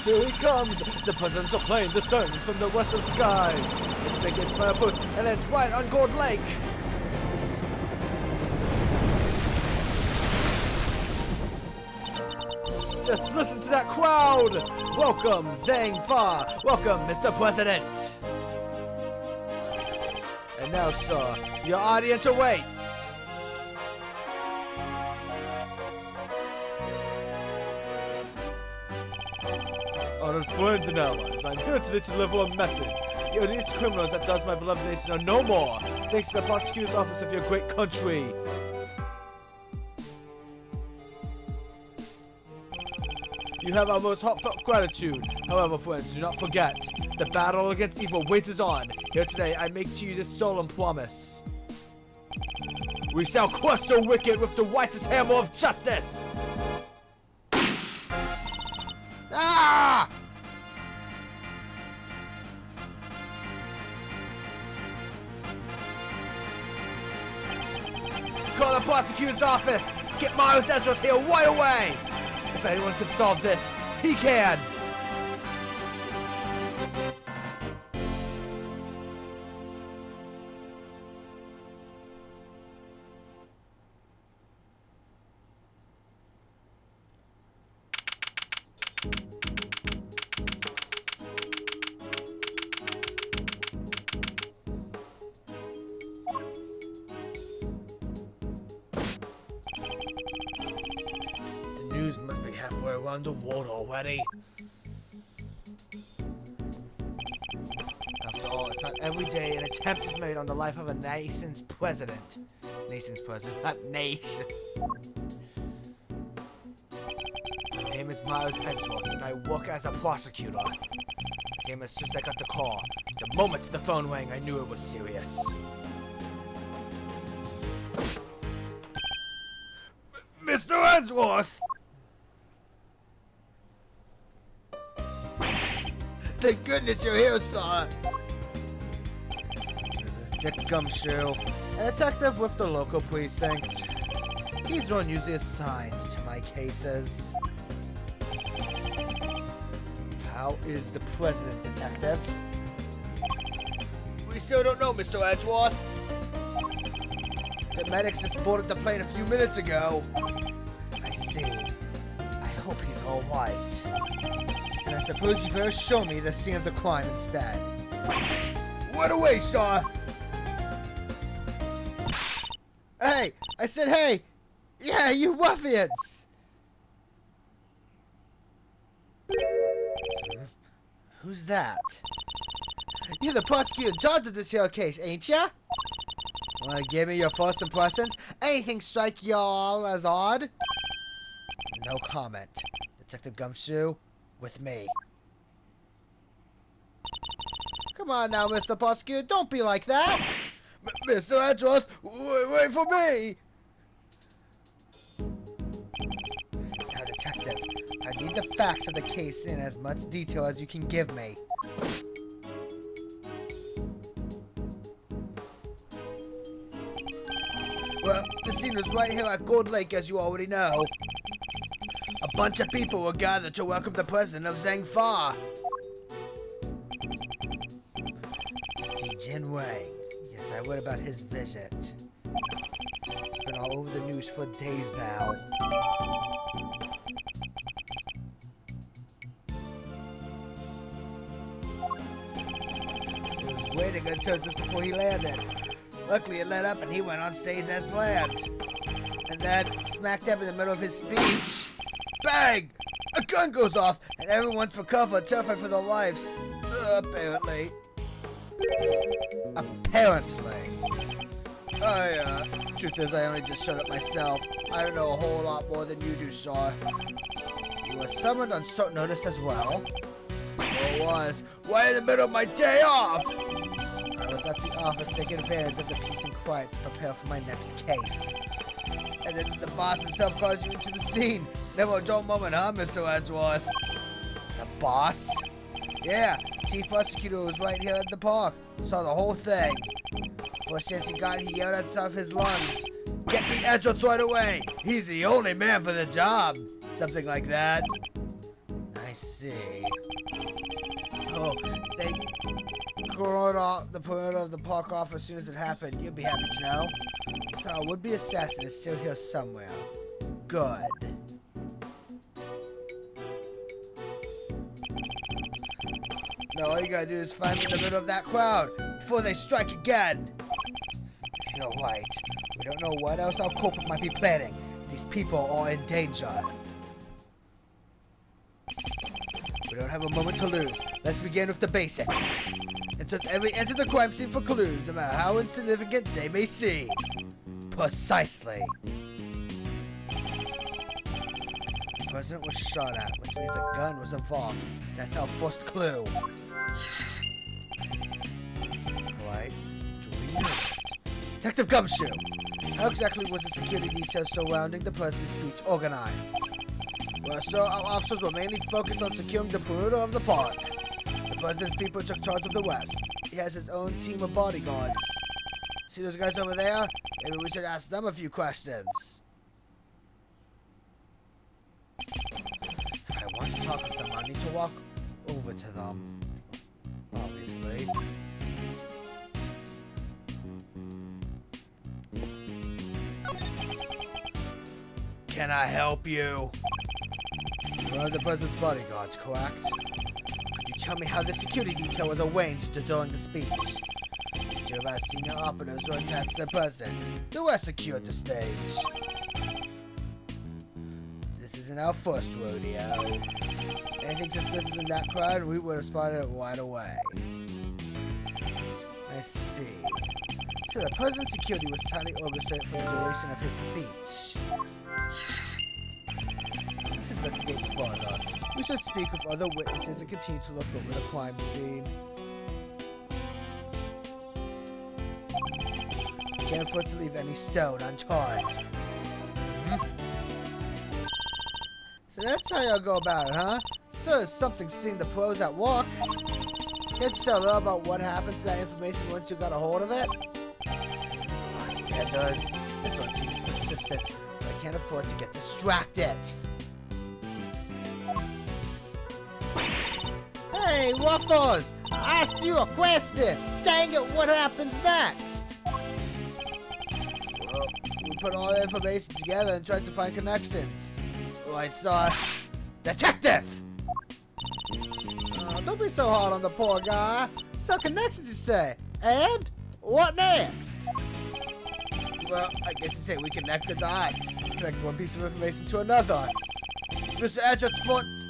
Here he comes! The presidential plane descends from the western skies. It begins by a boot and ends right on Gold Lake. Just listen to that crowd! Welcome, Zhang Fa! Welcome, Mr. President! And now, sir, your audience awaits! Honored friends and allies, I'm here today to deliver a message. The odious criminals that does my beloved nation are no more, thanks to the prosecutor's office of your great country. You have our most heartfelt gratitude. However, friends, do not forget, the battle against evil wages on. Here today, I make to you this solemn promise. We shall crush the wicked with the whitest hammer of justice! Ah! Call the prosecutor's office! Get Miles Edgeworth here right away! If anyone can solve this, he can! News must be halfway around the world already. After all, it's not every day an attempt is made on the life of a nation's president. Nation's president, not nation. My name is Miles Edgeworth, and I work as a prosecutor. I came as soon as I got the call. The moment the phone rang, I knew it was serious. Mr. Edgeworth! Thank goodness you're here, sir! This is Dick Gumshoe, a detective with the local precinct. He's the one usually assigned to my cases. How is the president, detective? We still don't know, Mr. Edgeworth. The medics just boarded the plane a few minutes ago. I see. I hope he's alright. And I suppose you better show me the scene of the crime instead. Right away, sir! Hey! I said hey! Yeah, you ruffians! Who's that? You're the prosecutor in charge of this here case, ain't ya? Wanna give me your first impressions? Anything strike y'all as odd? No comment. Detective Gumshoe, with me. Come on now, Mr. Prosecutor, don't be like that! Mr. Edgeworth, wait for me! Now, Detective, I need the facts of the case in as much detail as you can give me. Well, the scene was right here at Gold Lake, as you already know. A bunch of people were gathered to welcome the president of Zhang Fa. Jin Wang. Yes, I read about his visit. It's been all over the news for days now. He was waiting until just before he landed. Luckily it let up and he went on stage as planned. And then, smack dab in the middle of his speech, bang! A gun goes off and everyone's for cover, terrified for their lives. Apparently. Apparently. Truth is, I only just shut up myself. I don't know a whole lot more than you do, sir. You were summoned on short notice as well. Sure was. Right in the middle of my day off! I was at the office taking advantage of the peace and quiet to prepare for my next case. And then the boss himself calls you into the scene. Never a dull moment, huh, Mr. Edgeworth? The boss? Yeah, Chief Prosecutor was right here at the park. Saw the whole thing. First chance he got, he yelled at the top of his lungs, "Get me Edgeworth right away! He's the only man for the job!" Something like that. I see. Oh, they cordoned off the perimeter of the park off as soon as it happened. You'd be happy to know. So our would-be assassin is still here somewhere. Good. Now all you gotta do is find me in the middle of that crowd before they strike again. You're right. We don't know what else our culprit might be planning. These people are in danger. We don't have a moment to lose. Let's begin with the basics. And search every edge of the crime scene for clues, no matter how insignificant they may seem. Precisely. The president was shot at, which means a gun was involved. That's our first clue. Right? Do we know it? Detective Gumshoe! How exactly was the security detail surrounding the president's speech organized? Well, sir, our officers were mainly focused on securing the perimeter of the park. The president's people took charge of the west. He has his own team of bodyguards. See those guys over there? Maybe we should ask them a few questions. If I want to talk with them, I need to walk over to them. Obviously. Can I help you? You are the president's bodyguards, correct? Could you tell me how the security detail was arranged during the speech? Two of our senior operatives were attached to the president. The rest secured the stage. This isn't our first rodeo. Anything suspicious in that crowd, we would have spotted it right away. I see. So the president's security was tightly orchestrated for the duration of his speech. Let's investigate further. We should speak with other witnesses and continue to look over the crime scene. Can't afford to leave any stone unturned. So that's how y'all go about it, huh? So it's something seeing the pros at work. Can't you tell a little about what happened to that information once you got a hold of it? Dad does. This one seems persistent, but I can't afford to get distracted. Hey, Waffles! I asked you a question! Dang it, what happens next? Well, we put all the information together and tried to find connections. Right, sir. Detective! Don't be so hard on the poor guy. So connections, you say? And? What next? Well, I guess you say we connect the dots. Connect one piece of information to another. Mr. Edgeworth's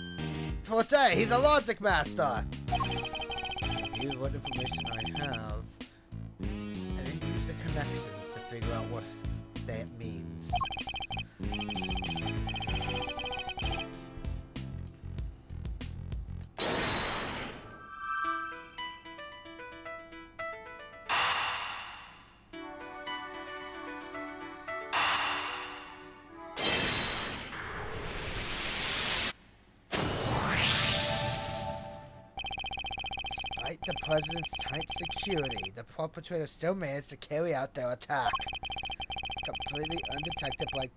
forte, he's a logic master. Use what information I have, and then use the connections to figure out what that means. Despite the president's tight security, the perpetrators still managed to carry out their attack, completely undetected by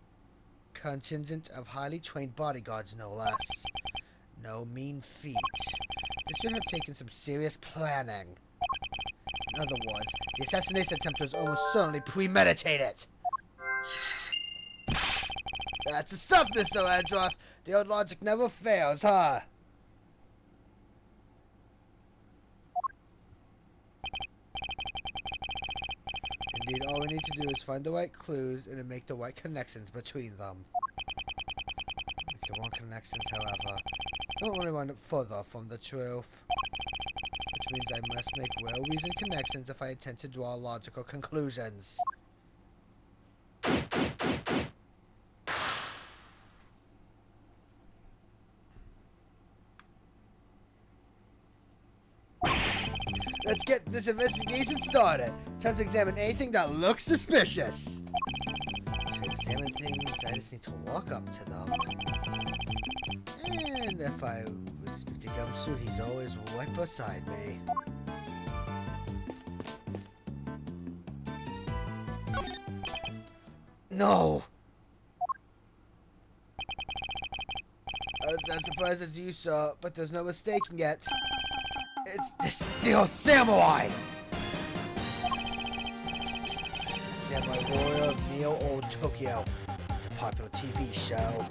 contingent of highly trained bodyguards, no less. No mean feat. This should have taken some serious planning. In other words, the assassination attempt was almost certainly premeditated. That's the stuff, Mr. Edgeworth. The old logic never fails, huh? Indeed, all we need to do is find the right clues and then make the right connections between them. Make the wrong connections, however, don't really run further from the truth. Which means I must make well-reasoned connections if I intend to draw logical conclusions. Let's get this investigation started. Time to examine anything that looks suspicious. To examine things, I just need to walk up to them. And if I was to Gumshoe, he's always right beside me. No! I was as surprised as you saw, but there's no mistaking it. It's the Steel Samurai! Steel Samurai Warrior of Neo Old Tokyo. It's a popular TV show.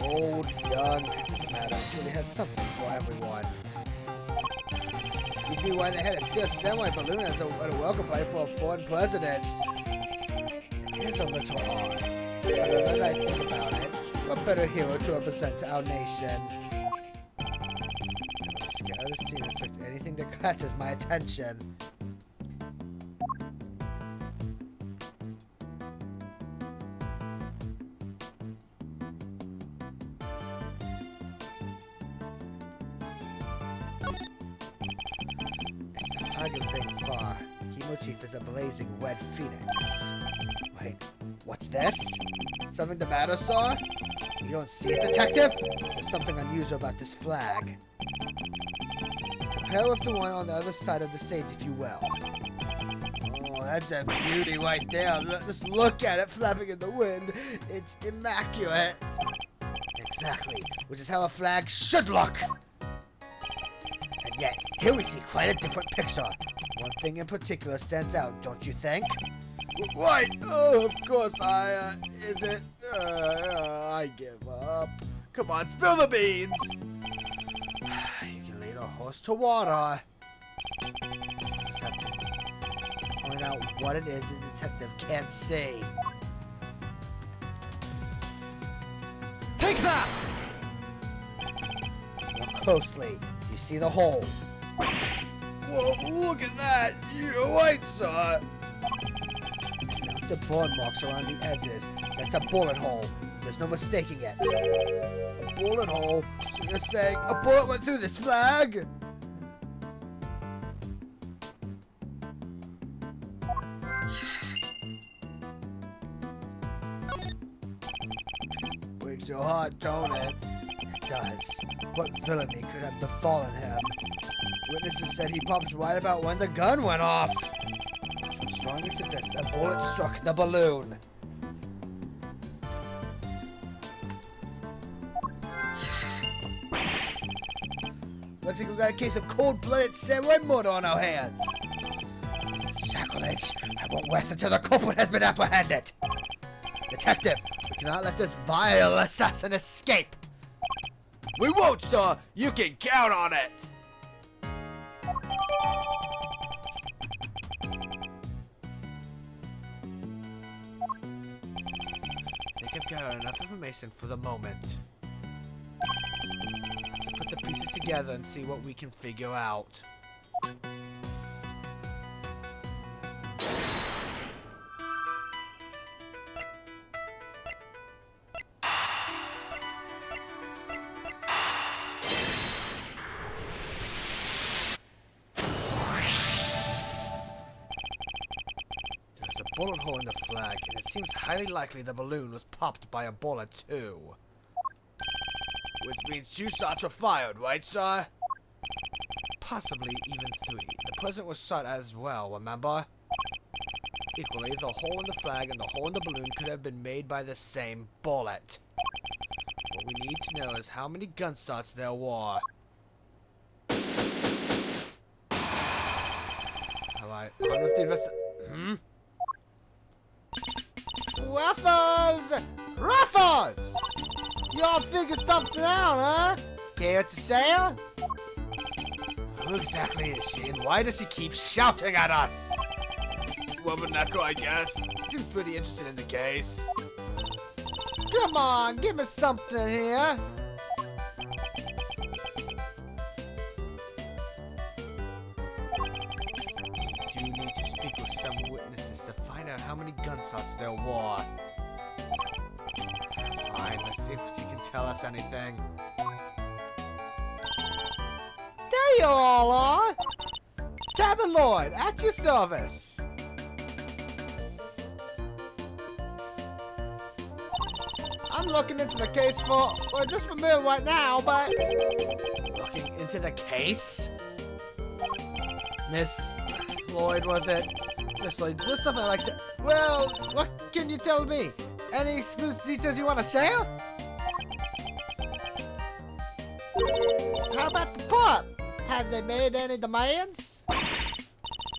Old, young, it doesn't matter. It truly has something for everyone. Used to be why they had a Steel Samurai balloon as a welcome party for a foreign president. It is a little odd. But now that I think about it, what better hero to represent our nation? The other scene is anything that catches my attention. Saying far. Key motif is a blazing red phoenix. Wait, what's this? Something the matter, sir? You don't see it, detective? There's something unusual about this flag. Compare with the one on the other side of the stage, if you will. Oh, that's a beauty right there. Just look at it flapping in the wind. It's immaculate. Exactly, which is how a flag should look. Yet, here we see quite a different picture. One thing in particular stands out, don't you think? Right! Oh, of course is it? I give up. Come on, spill the beans! You can lead a horse to water. Just have to point out what it is the detective can't see. Take that! Look closely. You see the hole? Whoa, look at that! You're right, sir! Note the burn marks around the edges. That's a bullet hole. There's no mistaking it. A bullet hole? So you're saying a bullet went through this flag? Breaks your heart, don't it? It does. What villainy could have befallen him? Witnesses said he popped right about when the gun went off. Some strongly suggest a bullet struck the balloon. Looks like we got a case of cold-blooded samurai murder on our hands. This is sacrilege. I won't rest until the culprit has been apprehended. Detective, we cannot let this vile assassin escape. We won't, sir! You can count on it! I think I've got enough information for the moment. Time to put the pieces together and see what we can figure out. Bullet hole in the flag, and it seems highly likely the balloon was popped by a bullet too. Which means 2 shots were fired, right, sir? Possibly even 3. The president was shot as well, remember? Equally, the hole in the flag and the hole in the balloon could have been made by the same bullet. What we need to know is how many gunshots there were. Alright, on with the invest- Ruffles! Ruffles! Y'all figure something out, huh? Care to share? Who exactly is she, and why does she keep shouting at us? Womaneko, I guess. Seems pretty interested in the case. Come on, give me something here. You need to speak with some witnesses to find out how many gunshots there were. Fine, let's see if you can tell us anything. There you all are! Cabin Lloyd, at your service! I'm looking into the case for, well, just for me right now, but... Looking into the case? Miss Lloyd, was it? Miss Lloyd, there's something I'd like to... Well, what can you tell me? Any smooth details you want to share? How about the pup? Have they made any demands?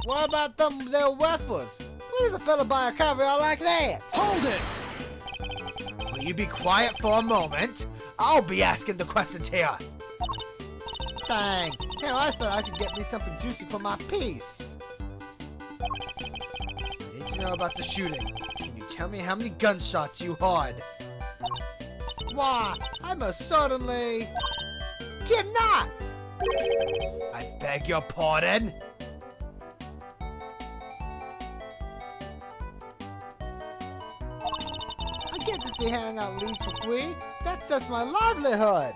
What about them their waffles? Why does a fella buy a caviar like that? Hold it! Will you be quiet for a moment? I'll be asking the questions here. Dang. Hell, I thought I could get me something juicy for my piece. I need to know about the shooting. Can you tell me how many gunshots you heard? Why, I most certainly cannot. I beg your pardon? I can't just be handing out leads for free. That's just my livelihood.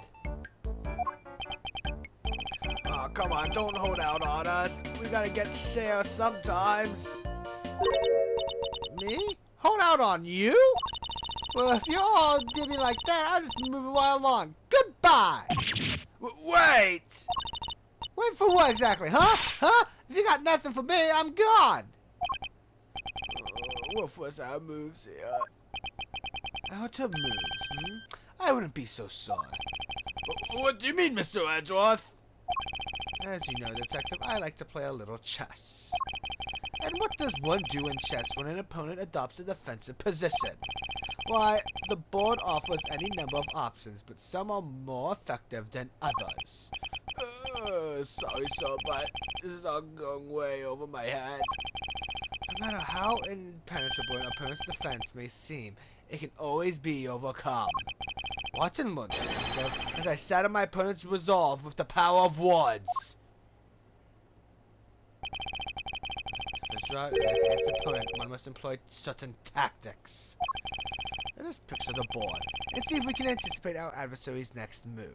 Oh, come on, don't hold out on us. We gotta get shares sometimes. Me? Hold out on you? Well, if you're all giving like that, I'll just move right along. Goodbye! Wait! Wait for what exactly, huh? Huh? If you got nothing for me, I'm gone! What was our moves here? Our moves, hmm? I wouldn't be so sorry. What do you mean, Mr. Edgeworth? As you know, Detective, I like to play a little chess. And what does one do in chess when an opponent adopts a defensive position? Why, the board offers any number of options, but some are more effective than others. Sorry, sir, but this is all going way over my head. No matter how impenetrable an opponent's defense may seem, it can always be overcome. Watch and learn, Detective, as I shatter my opponent's resolve with the power of words. Against the opponent, one must employ certain tactics. Let us picture the board and see if we can anticipate our adversary's next move.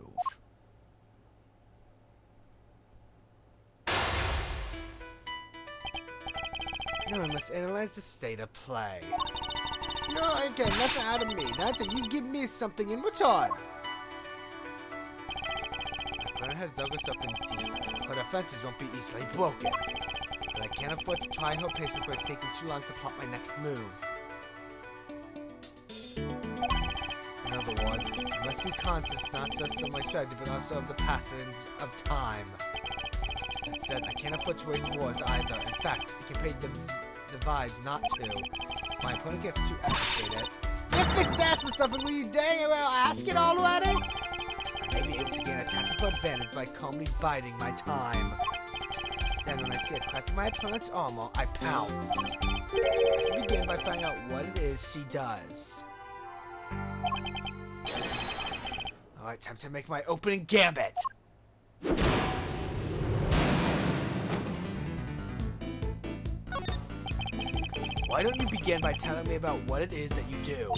Now I must analyze the state of play. No, I ain't getting nothing out of me. Not until you give me something in return. My opponent has dug us up in deep, but our fences won't be easily broken. But I can't afford to try her patience by taking too long to plot my next move. In other words, I must be conscious not just of my strategy, but also of the passage of time. That said, I can't afford to waste words either. In fact, it can pay divides not to. My opponent gets too agitated. Get fixed to ask for something, will you dang well ask it already? I may be able to gain a tactical advantage by calmly biding my time. Then when I see a crack in my opponent's armor, I pounce. I should begin by finding out what it is she does. Alright, time to make my opening gambit! Why don't you begin by telling me about what it is that you do?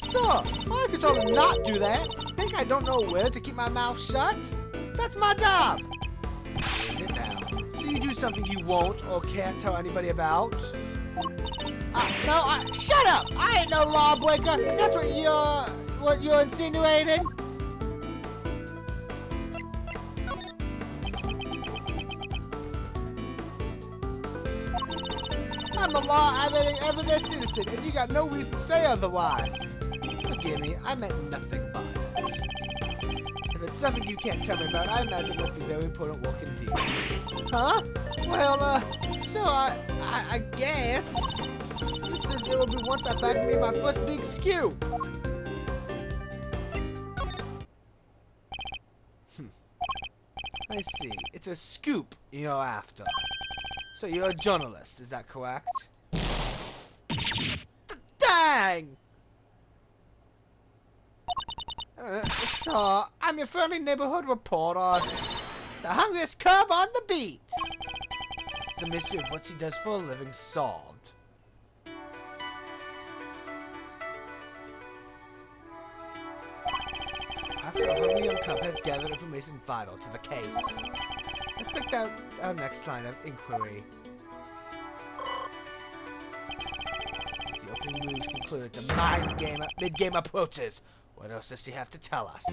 Sir, I could tell them not do that. Think I don't know where to keep my mouth shut? That's my job! Is it now? So you do something you won't or can't tell anybody about? No, shut up! I ain't no lawbreaker, if that's what you're insinuating. I'm a law-abiding citizen, and you got no reason to say otherwise. Forgive me, I meant nothing by it. If it's something you can't tell me about, I imagine it must be very important work indeed. Huh? Well, so I guess. It will be once I bagged me my first big scoop. I see. It's a scoop you're after. So you're a journalist, is that correct? Dang! So, I'm your friendly neighborhood reporter. The hungriest cub on the beat. It's the mystery of what she does for a living solved. Perhaps our hungry young cub has gathered information vital to the case. Let's pick out our next line of inquiry. As the opening moves conclude, the mid-game approaches. What else does she have to tell us?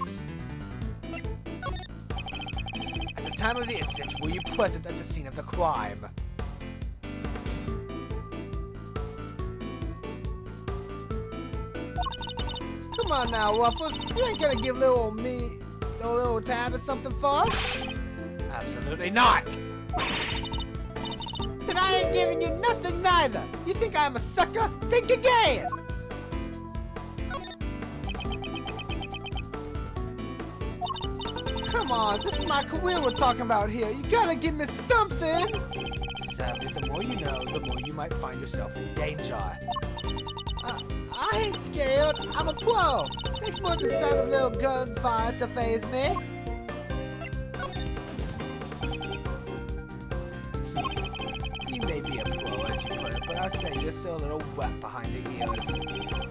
At the time of the incident, were you present at the scene of the crime? Come on now, Ruffles. You ain't gonna give little me a little tab or something first? Absolutely not! Then I ain't giving you nothing neither! You think I'm a sucker? Think again! Come on, this is my career we're talking about here. You gotta give me something! Sadly, the more you know, the more you might find yourself in danger. I ain't scared. I'm a pro. Takes more than some little gunfire to faze me. You may be a pro, as you put it, but I say you're still a little wet behind the ears.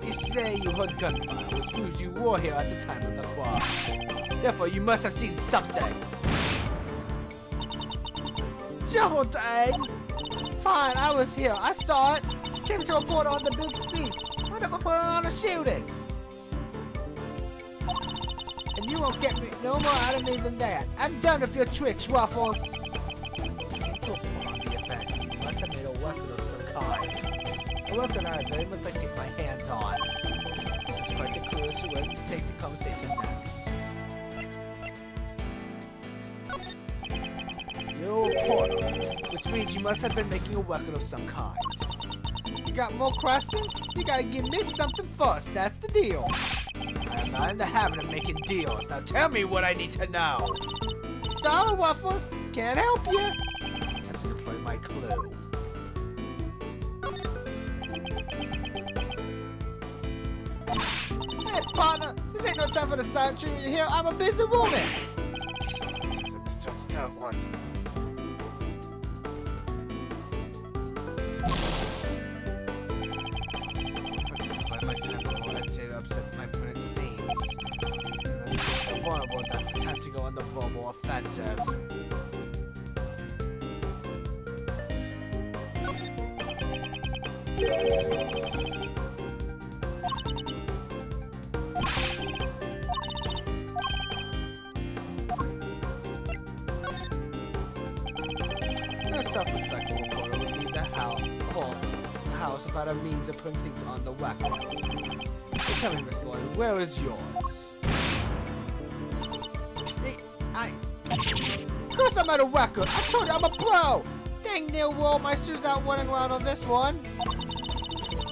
You say you heard gunfire, which proves you were here at the time of the crime. Therefore, you must have seen something. Double dang! Fine, I was here. I saw it. Came to report on the big speech. I never put on a shooting. And you won't get me no more out of me than that. I'm done with your tricks, Waffles. So came to report on the events. You must have made a weapon of some kind. A weapon I very much like to take my hands on. This is quite the clue as to where to take the conversation next. You're a reporter, which means you must have been making a weapon of some kind. You got more questions? You gotta give me something first, that's the deal. I'm not in the habit of making deals. Now tell me what I need to know. Sorry, Waffles. Can't help you. Time to deploy my clue. Hey, partner. This ain't no time for the silent treatment here. I'm a busy woman. Just that one. Vulnerable, that's the time to go on the verbal offensive. No self-respecting reporter would leave the house without a means of putting things on the weapon. So tell me, Miss Lloyd, where is yours? Of course I'm at a record. I told you I'm a pro. Dang near roll my shoes out running around on this one.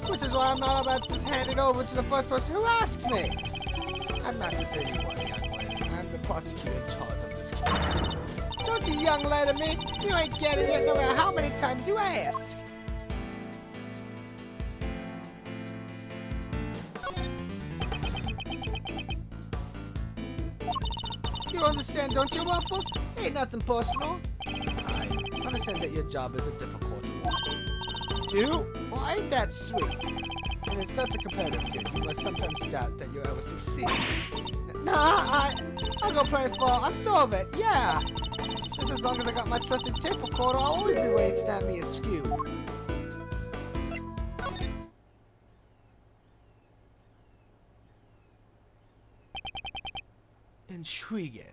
Which is why I'm not about to just hand it over to the first person who asks me. I'm not just anyone, young lady. I'm the prosecutor in charge of this case. Don't you young lady me. You ain't getting it no matter how many times you ask. You understand, don't you, Waffles? Ain't nothing personal. I understand that your job is a difficult one. Do? Well, ain't that sweet? And in such a competitive game, you must sometimes doubt that you'll ever succeed. Nah, I'll go play for. I'm sure of it, yeah. Just as long as I got my trusted tape recorder, I'll always be ready to stand me askew. Intriguing.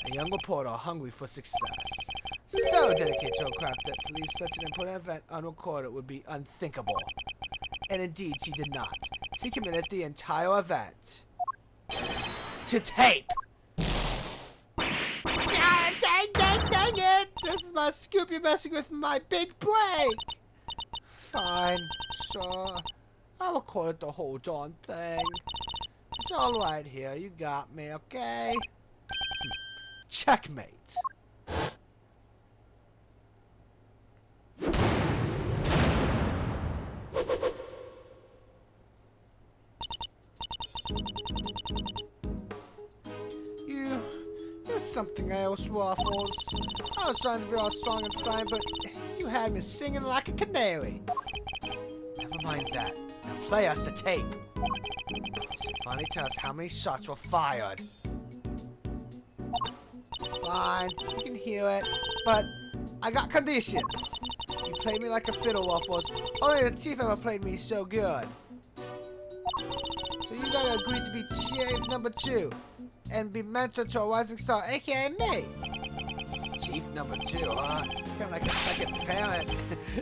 A young reporter hungry for success. So dedicated to her craft that to leave such an important event unrecorded would be unthinkable. And indeed, she did not. She committed the entire event to tape. Ah, dang it! This is my scoop. You're messing with my big break. Fine, sure. I recorded the whole darn thing. It's all right here. You got me, okay? Checkmate. You're something else, Waffles. I was trying to be all strong inside, but you had me singing like a canary. Never mind that. Now play us the tape. So finally tell us how many shots were fired. Fine, you can hear it, but I got conditions. You played me like a fiddle, Waffles. Only the chief ever played me so good. So you gotta agree to be chief number 2 and be mentor to a rising star, aka me. Chief number 2, huh? Kind of like a second parent.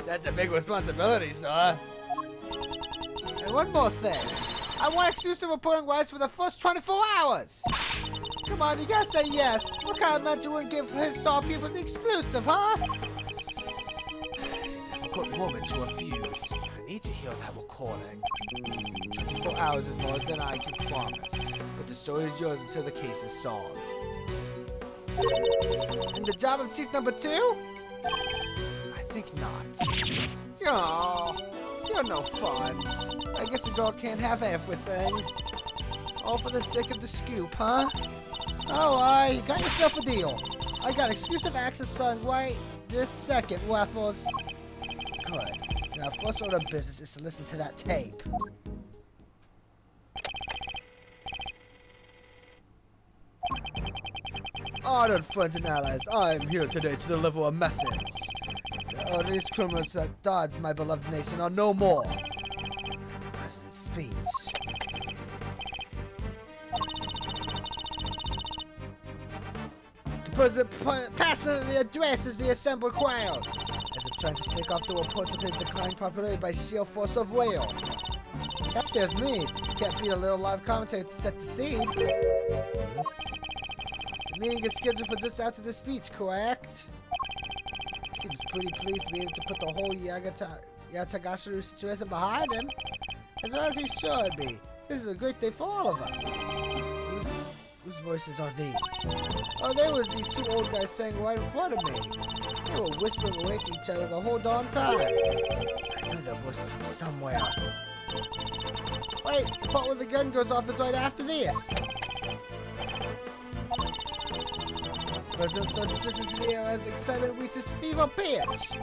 That's a big responsibility, sir. And one more thing. I want exclusive reporting rights for the first 24 hours. Come on, you gotta say yes. What kind of man you wouldn't give his star people the exclusive, huh? She's a difficult woman to refuse. I need to hear that recording. 24 hours is more than I can promise, but the story is yours until the case is solved. And the job of chief number 2? I think not. Oh, you're no fun. I guess a girl can't have everything. All for the sake of the scoop, huh? Oh, you got yourself a deal. I got exclusive access on right this second, Waffles. Good. And our first order of business is to listen to that tape. Honored friends and allies, I am here today to deliver a message. These criminals that dodged my beloved nation are no more. President speech. The president passionately addresses the assembled crowd as if trying to shake off the reports of his declining popularity by sheer force of will. That there's me. Can't beat a little live commentary to set the scene. The meeting is scheduled for just after the speech, correct? Seems pretty pleased to be able to put the whole Yatagashiro situation behind him, as well as he should be. This is a great day for all of us. Whose voices are these? Oh, they was these 2 old guys saying right in front of me. They were whispering away to each other the whole darn time. I know their voices from somewhere. Wait, the part where the gun goes off is right after this. President Flush listens to the air as excitement reaches fever pitch.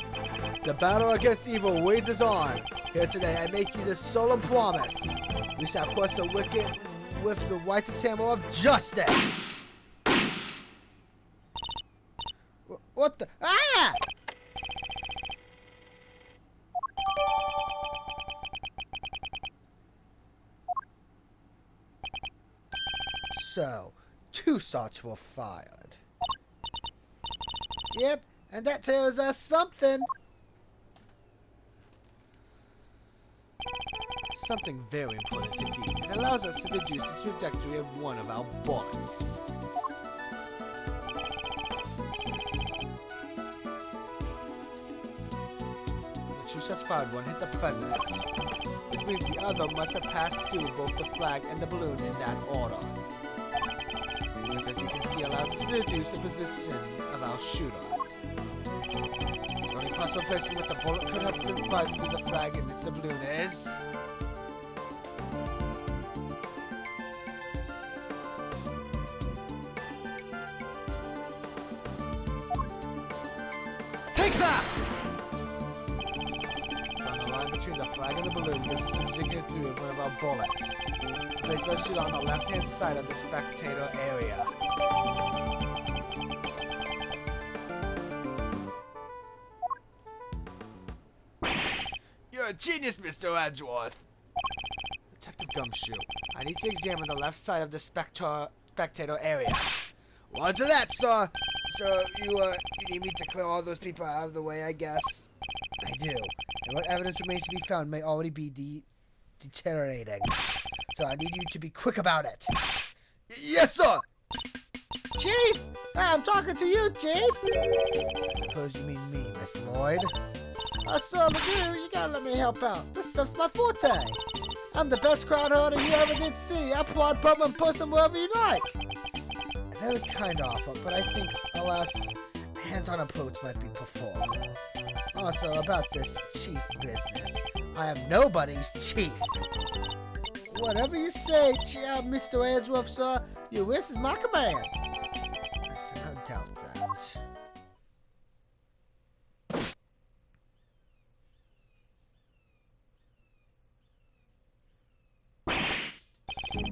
The battle against evil wages on. Here today, I make you this solemn promise. We shall crush the wicked with the righteous hammer of justice. What the? Ah! So, 2 shots were fired. Yep, and that tells us something. Something very important indeed. It allows us to deduce the trajectory of one of our bullets. The 2 shots fired, one hit the president. Which means the other must have passed through both the flag and the balloon in that order. Which, as you can see, allows us to deduce the position of our shooter. The only possible place in which a bullet could have been fired through the flag and the balloon is... Take that! On the line between the flag and the balloon, gives us the trajectory through one of our bullets. Place our shooter on the left-hand side of the spectator area. You're a genius, Mr. Edgeworth. Detective Gumshoe, I need to examine the left side of the spectator area. Roger that, sir. So, you need me to clear all those people out of the way, I guess? I do. And what evidence remains to be found may already be deteriorating. So I need you to be quick about it. Yes, sir! Chief! I'm talking to you, Chief! I suppose you mean me, Miss Lloyd. I certainly do. You gotta let me help out. This stuff's my forte. I'm the best crowd hunter you ever did see. I prod bum and person wherever you like. A very kind offer, but I think a less hands-on approach might be preferred. Also, about this chief business. I am nobody's chief. Whatever you say, Mr. Edgeworth, sir, your wish is my command. I said, I doubt that.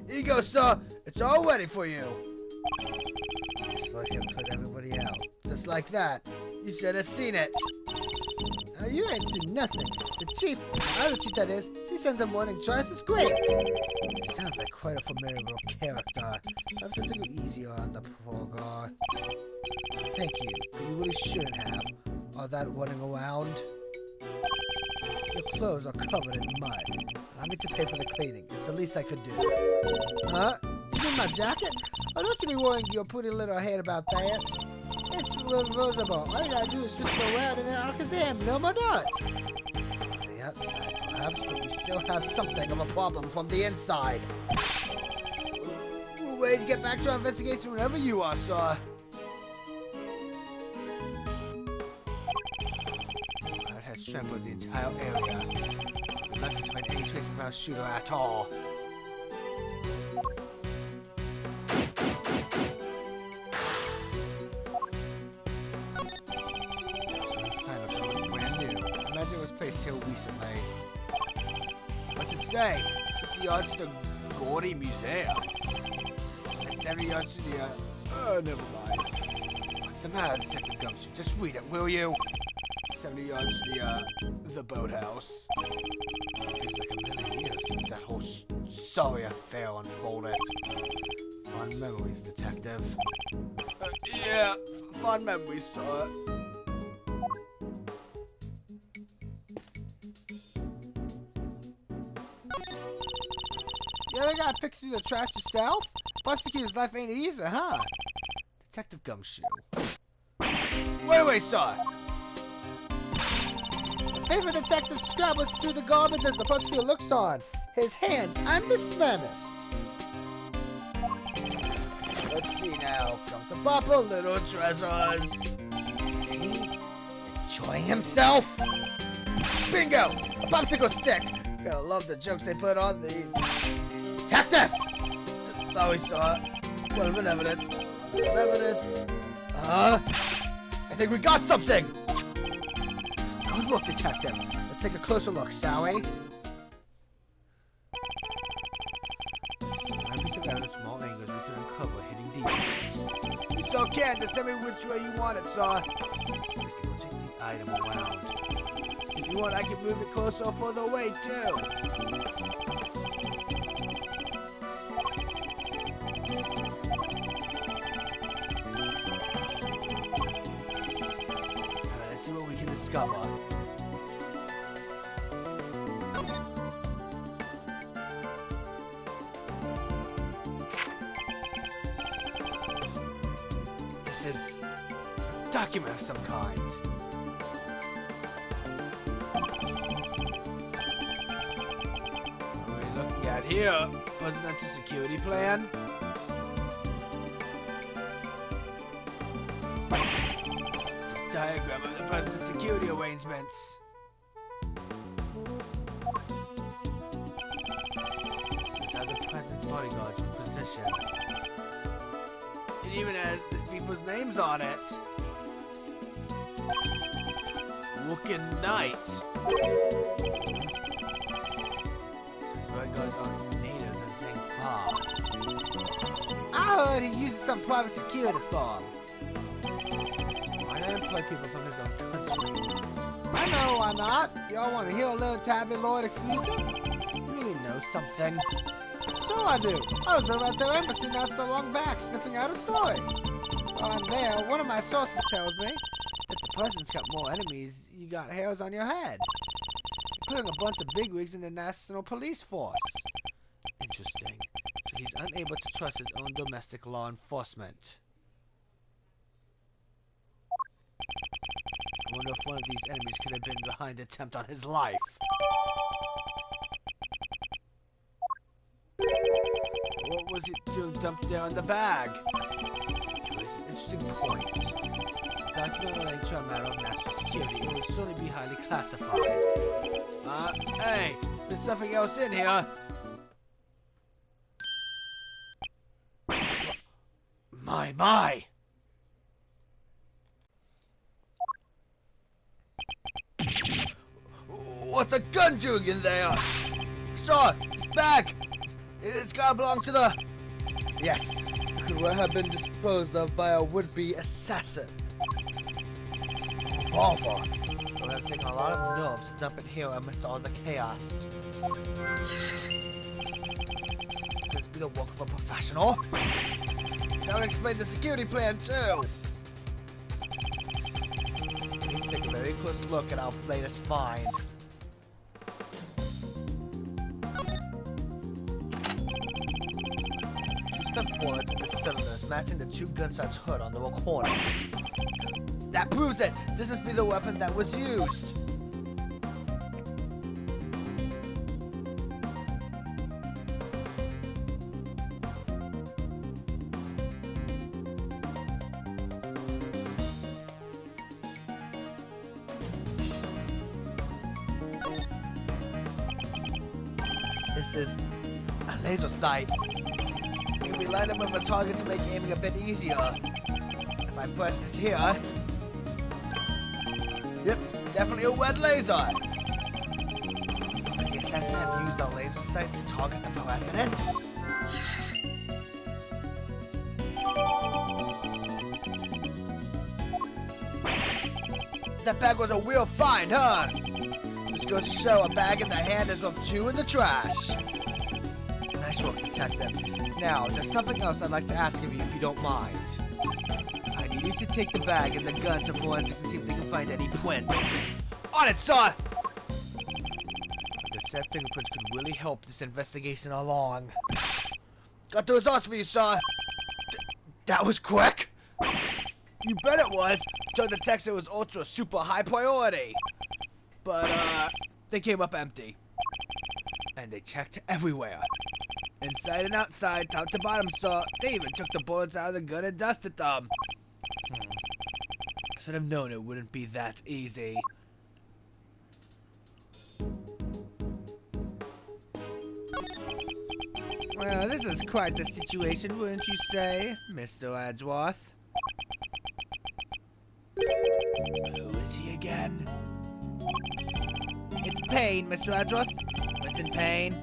Here you go, sir. It's all ready for you. Just let him put everybody out. Just like that. You should have seen it. Now, you ain't seen nothing. The chief, the other chief that is, she sends a morning twice as quick. He sounds like quite a familiar character. I'll just go easier on the poor guy. Thank you, but you really shouldn't have. All that running around. Your clothes are covered in mud. I need to pay for the cleaning. It's the least I could do. Huh? You mean my jacket? Oh, don't you be worrying your pretty little head about that. It's reversible. All you gotta do is switch it around and Alakazam, no more nuts. On the outside, perhaps, but you still have something of a problem from the inside. We'll wait to get back to our investigation whenever you are, sir. It has trampled the entire area. We're not going to find any traces of our shooter at all. It was placed here recently. What's it say? 50 yards to Gordy Museum. And 70 yards to the, oh, never mind. What's the matter, Detective Gumshoe? Just read it, will you? 70 yards to the boathouse. It feels like a million years since that whole sorry affair unfolded. Fond memories, Detective. Yeah, fond memories, sir. You ever got picked through the trash yourself? Prosecutor's life ain't easy, huh? Detective Gumshoe. Wait away, sir! The favorite detective scrabbles through the garbage as the prosecutor looks on. His hands unbesmamist. Let's see now. Come to Papa, little treasures. Is he enjoying himself? Bingo! A popsicle stick! Gotta love the jokes they put on these. Detective! Sorry, sir. What of an evidence? I think we got something! Good look, Detective. Let's take a closer look, shall we? Piece of evidence from all angles we can uncover hidden details. You so can. Just tell me which way you want it, sir. We can rotate the item around. If you want, I can move it closer or further away, too. Let's see what we can discover. This is a document of some kind. What are we looking at here? Presidential security plan? It's a diagram of the president's security arrangements. This is how the president's bodyguards were positioned. It even has these people's names on it. Looking Knight. These bodyguards are natives of St. Paul. I heard he uses some private security firm. Why not employ people from his own country? I know why not. Y'all want to hear a little tabloid exclusive? You really know something. So I do. I was over at their embassy not so long back, sniffing out a story. While I'm there, one of my sources tells me that the president's got more enemies. You got hairs on your head, including a bunch of bigwigs in the National Police Force. Interesting. So he's unable to trust his own domestic law enforcement. I wonder if one of these enemies could have been behind the attempt on his life. What was it doing dumped there in the bag? It was an interesting point. It's a document relating to a matter of national security. It will certainly be highly classified. Hey, there's something else in here. My. What's a gun doing in there? Sir, it's back. It's gotta belong to the... Yes, it could have been disposed of by a would-be assassin. Revolver. It would have taken a lot of nerve to dump it here amidst all the chaos. Could this be the work of a professional? That would explain the security plan too. Let's take a very close look at our latest find. spent bullets in the cylinders matching the two gun sights hood on the recorder. That proves it! This must be the weapon that was used! This is a laser sight. It can be lined up with a target to make aiming a bit easier. If I press this here... Yep, definitely a red laser! I guess that's how I used the laser sight to target the president. That bag was a real find, huh? This goes to show a bag in the hand is worth two in the trash. Nice work, Detective. Now, there's something else I'd like to ask of you if you don't mind. I need you to take the bag and the gun to forensics and see if they can find any prints. On it, sir! The set fingerprints could really help this investigation along. Got the results for you, sir. That was quick? You bet it was. Told the text it was ultra super high priority. But, they came up empty. And they checked everywhere. Inside and outside, top to bottom, sir. They even took the bullets out of the gun and dusted them. Should have known it wouldn't be that easy. Well, this is quite the situation, wouldn't you say, Mr. Edgeworth? Who is he again? It's Payne, Mr. Edgeworth. Vincent Payne.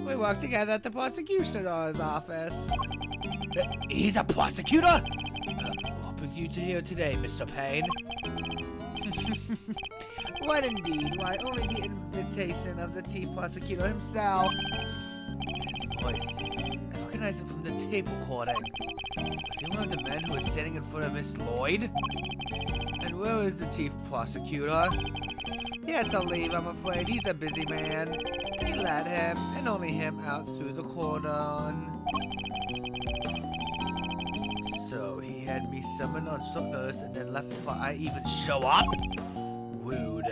We work together at the prosecutor's office. He's a prosecutor? What brings you to here today, Mr. Payne? What indeed? Why, only the invitation of the chief prosecutor himself. His voice. I recognize it from the tape recording. Was he one of the men who was standing in front of Miss Lloyd? And where is the chief prosecutor? He had to leave, I'm afraid. He's a busy man. They let him, and only him, out through the cordon. So, he had me summoned on short notice and then left before I even show up? Rude.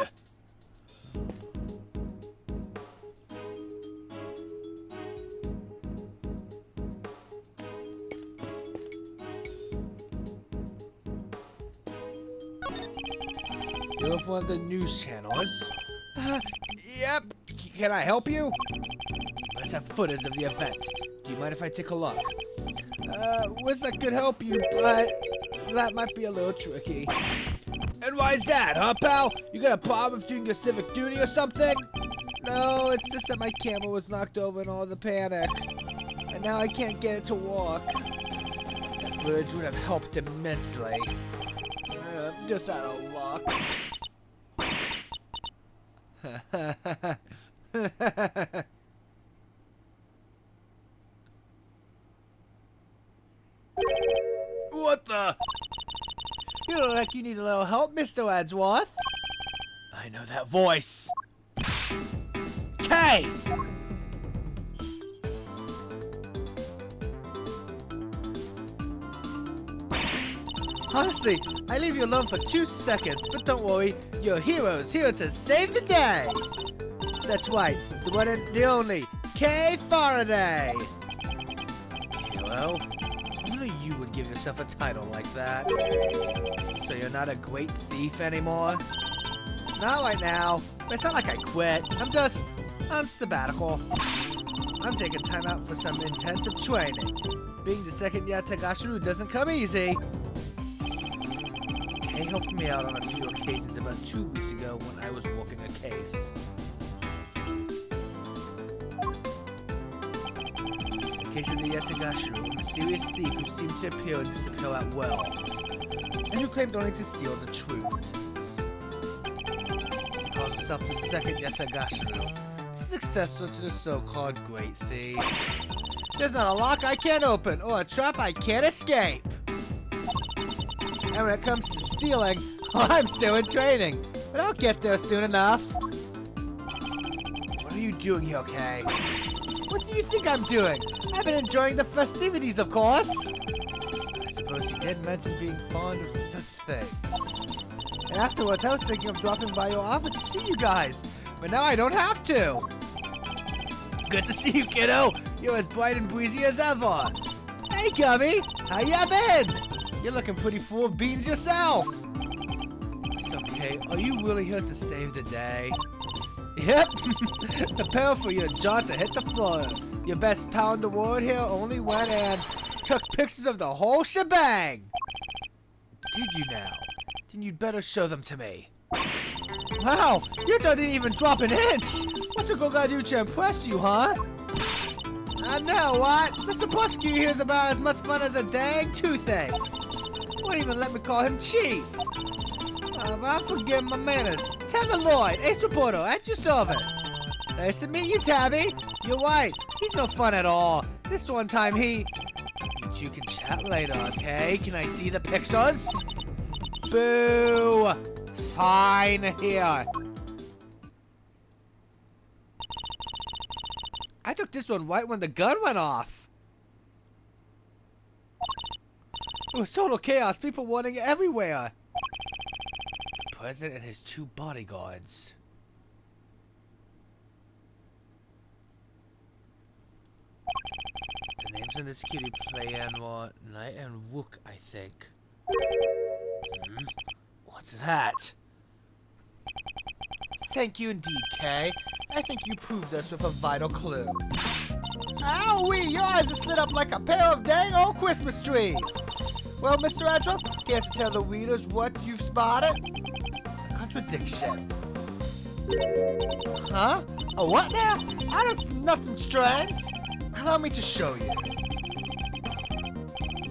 You're with one of the news channels? Yep. Can I help you? Let's have footage of the event. Do you mind if I take a look? Wish I could help you, but that might be a little tricky. And why is that, huh, pal? You got a problem with doing your civic duty or something? No, it's just that my camera was knocked over in all the panic. And now I can't get it to work. That footage would have helped immensely. Just out of luck. What the? You look like you need a little help, Mr. Edgeworth. I know that voice. Kay! Honestly, I leave you alone for 2 seconds, but don't worry, your hero's here to save the day! That's right, the one and the only, Kay Faraday! Hero? Only you would give yourself a title like that. So you're not a great thief anymore? Not right now. It's not like I quit. I'm just on sabbatical. I'm taking time out for some intensive training. Being the second Yatagashuru doesn't come easy. Kay helped me out on a few occasions about 2 weeks ago when I was working a case. The case of the Yatagashuru, a mysterious thief who seemed to appear and disappear at will, and who claimed only to steal the truth. He calls himself the second Yatagashuru, successor to the so-called Great Thief. There's not a lock I can't open, or a trap I can't escape. And when it comes to stealing, well, I'm still in training, but I'll get there soon enough. What are you doing here, Kay? What do do you think I'm doing? I've been enjoying the festivities, of course. I suppose you did mention being fond of such things. And afterwards, I was thinking of dropping by your office to see you guys. But now I don't have to. Good to see you, kiddo. You're as bright and breezy as ever. Hey, Gummy. How ya been? You're looking pretty full of beans yourself. So, Kate, are you really here to save the day? Yep. Prepare for your jaw to hit the floor. Your best pal in the world here only went and took pictures of the whole shebang. Did you now? Then you'd better show them to me. Wow, your jaw didn't even drop an inch. What's a girl gotta do to impress you, huh? I know, what? Mr. Prosecutor here's about as much fun as a dang toothache. Won't even let me call him Chief. I'm forgetting my manners. Tabby Lloyd, Ace Reporter, at your service. Nice to meet you, Tabby. You're right, he's no fun at all. This one time But you can chat later, okay? Can I see the pictures? Boo! Fine, here. I took this one right when the gun went off. It was total chaos, people running everywhere. The president and his 2 bodyguards. The names in the security plan were Knight and Rook, I think. What's that? Thank you indeed, Kay. I think you proved us with a vital clue. Owie, your eyes are lit up like a pair of dang old Christmas trees. Well, Mr. Adra, care to tell the readers what you've spotted? A contradiction. Huh? A what now? I don't... nothing strange. Allow me to show you.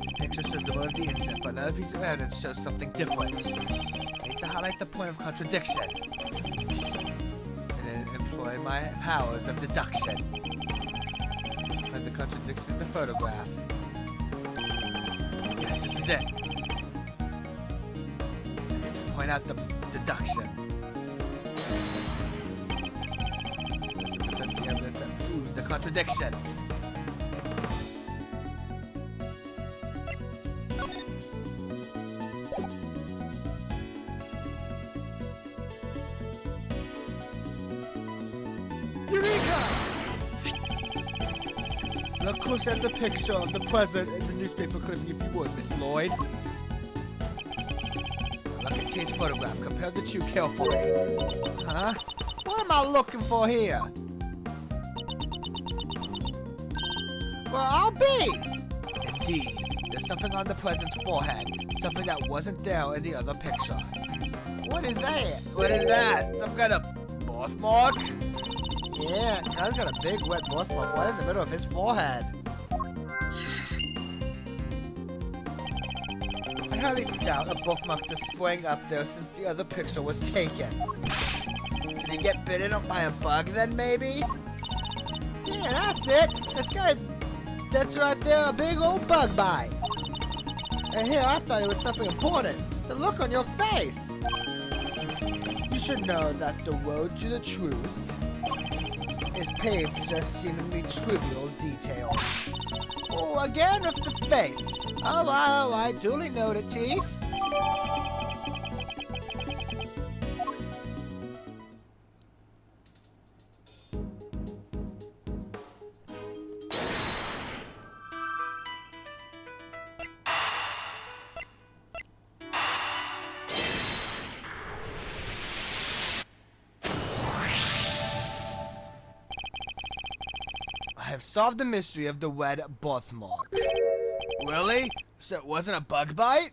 The picture shows the one of the incident, but another piece of evidence shows something different. I need to highlight the point of contradiction. And employ my powers of deduction. Just find the contradiction in the photograph. Yes, this is it. I need to point out the deduction. To present the evidence that proves the contradiction. Look close at the picture of the president in the newspaper clipping if you would, Miss Lloyd. Look at Kay's photograph. Compare the 2 carefully. Huh? What am I looking for here? Well, I'll be! Indeed. There's something on the president's forehead. Something that wasn't there in the other picture. What is that? What is that? Some kind of birthmark? Yeah, guy's got a big wet birthmark right in the middle of his forehead. I highly doubt a birthmark just sprang up there since the other picture was taken. Did he get bitten by a bug then, maybe? Yeah, that's it. That's right there, a big old bug bite. And here, I thought it was something important. The look on your face. You should know that the road to the truth is paved with just seemingly trivial details. Oh, again with the face. All right, duly noted, Chief. I have solved the mystery of the red birthmark. Really? So it wasn't a bug bite?